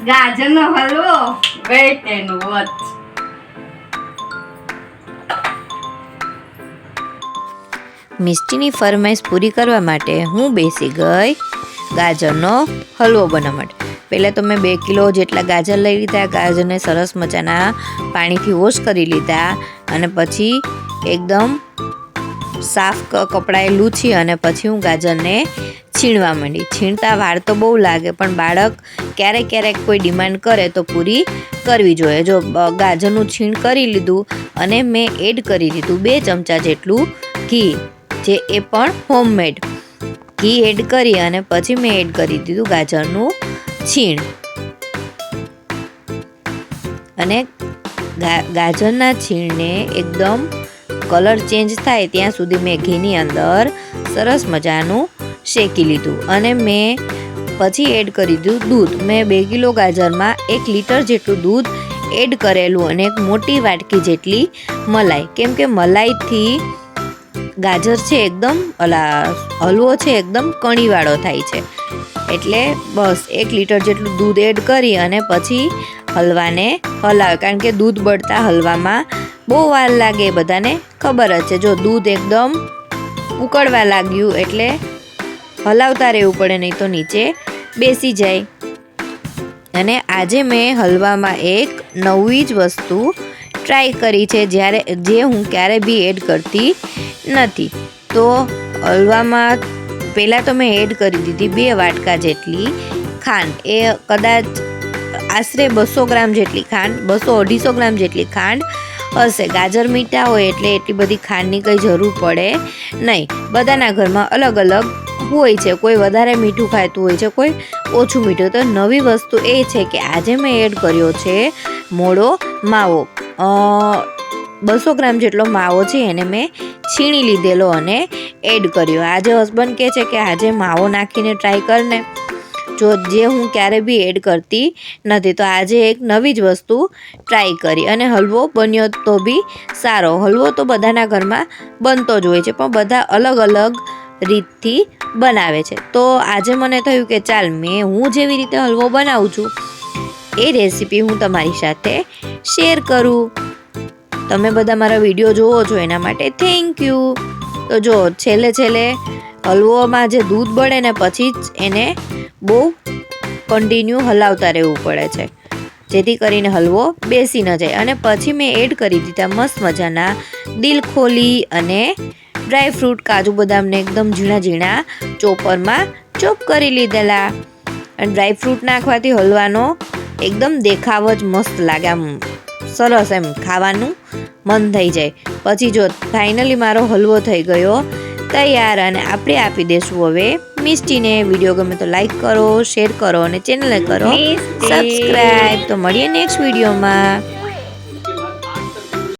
ગાજરનો halwa wet and watch. મિષ્ટીની ફરમાઈશ પૂરી કરવા માટે હું બેસી ગઈ ગાજરનો હલવો બનાવવા માટે. પહેલાં તો મેં 2 કિલો જેટલા ગાજર લઈ લીધા. ગાજરને સરસ મજાના પાણીથી વોશ કરી લીધા અને પછી એકદમ સાફ કપડાએ લૂછી અને પછી હું ગાજરને છીણવા માંડી. છીણતા વાર તો બહુ લાગે, પણ બાળક ક્યારેક ક્યારેક કોઈ ડિમાન્ડ કરે તો પૂરી કરવી જોઈએ. જો ગાજરનું છીણ કરી લીધું અને મેં એડ કરી દીધું 2 ચમચા જેટલું ઘી, જે એ પણ હોમમેડ ઘી એડ કરી અને પછી મેં એડ કરી દીધું ગાજરનું છીણ. અને ગાજરના છીણને એકદમ કલર ચેન્જ થાય ત્યાં સુધી મેં ઘીની અંદર સરસ મજાનું શેકી લીધું. અને મેં પછી એડ કરી દીધું દૂધ. મેં 2 કિલો ગાજરમાં 1 લીટર જેટલું દૂધ એડ કરેલું અને એક મોટી વાટકી જેટલી મલાઈ, કેમ કે મલાઈથી ગાજર છે એકદમ હલવો છે એકદમ કણીવાળો થાય છે. એટલે બસ 1 લીટર જેટલું દૂધ એડ કરી અને પછી હલવાને હલાવે, કારણ કે દૂધ બળતા હલવામાં બહુ વાર લાગે, બધાને ખબર જ છે. જો દૂધ એકદમ ઉકળવા લાગ્યું એટલે હલાવતા રહેવું પડે, નહીં તો નીચે બેસી જાય. અને આજે મેં હલવામાં એક નવી જ વસ્તુ ટ્રાય કરી છે, જે હું ક્યારે બી એડ કરતી નથી. તો હલવામાં પહેલાં તો મેં એડ કરી દીધી 2 વાટકા જેટલી ખાંડ. એ કદાચ આશરે 200 ગ્રામ જેટલી ખાંડ, 200-250 ગ્રામ જેટલી ખાંડ હશે. ગાજર મીઠા હોય એટલે એટલી બધી ખાંડની કંઈ જરૂર પડે નહીં. બધાના ઘરમાં અલગ અલગ હોય છે, કોઈ વધારે મીઠું ખાતું હોય છે, કોઈ ઓછું મીઠું. તો નવી વસ્તુ એ છે કે આજે મેં એડ કર્યો છે મોળો માવો. 200 ગ્રામ જેટલો માવો છે એને મેં છીણી લીધેલો અને એડ કર્યો. આજે હસબન્ડ કહે છે કે આજે માવો નાખીને ટ્રાય કરને, જે હું ક્યારે બી એડ કરતી નથી. તો આજે એક નવી જ વસ્તુ ટ્રાય કરી અને હલવો બન્યો તો બી સારો. હલવો તો બધાના ઘરમાં બનતો જ હોય છે, પણ બધા અલગ અલગ રીતથી બનાવે છે. તો આજે મને થયું કે ચાલ હું જેવી રીતે હલવો બનાવું છું એ રેસીપી હું તમારી સાથે શેર કરું. તમે બધા મારા વિડીયો જોવો છો એના માટે થેન્ક યુ. તો જો છેલ્લે હલવોમાં જે દૂધ બળે ને પછી જ એને બહુ કન્ટિન્યુ હલાવતા રહેવું પડે છે, જેથી કરીને હલવો બેસી ન જાય. અને પછી મેં એડ કરી દીધા મસ્ત મજાના દિલ ખોલી અને ડ્રાય ફ્રૂટ, કાજુ બદામને એકદમ ઝીણા ઝીણા ચોપરમાં ચોપ કરી લીધેલા. અને ડ્રાય ફ્રૂટ નાખવાથી હલવાનો એકદમ દેખાવ જ મસ્ત લાગે, આમ સરસ એમ ખાવાનું મન થઈ જાય. પછી જો ફાઇનલી મારો હલવો થઈ ગયો તૈયાર અને આપણે આપી દઈશું હવે મિષ્ટીને. વિડીયો ગમે તો લાઈક કરો, શેર કરો અને ચેનલને કરો સબસ્ક્રાઈબ. તો મળીએ નેક્સ્ટ વિડીયોમાં.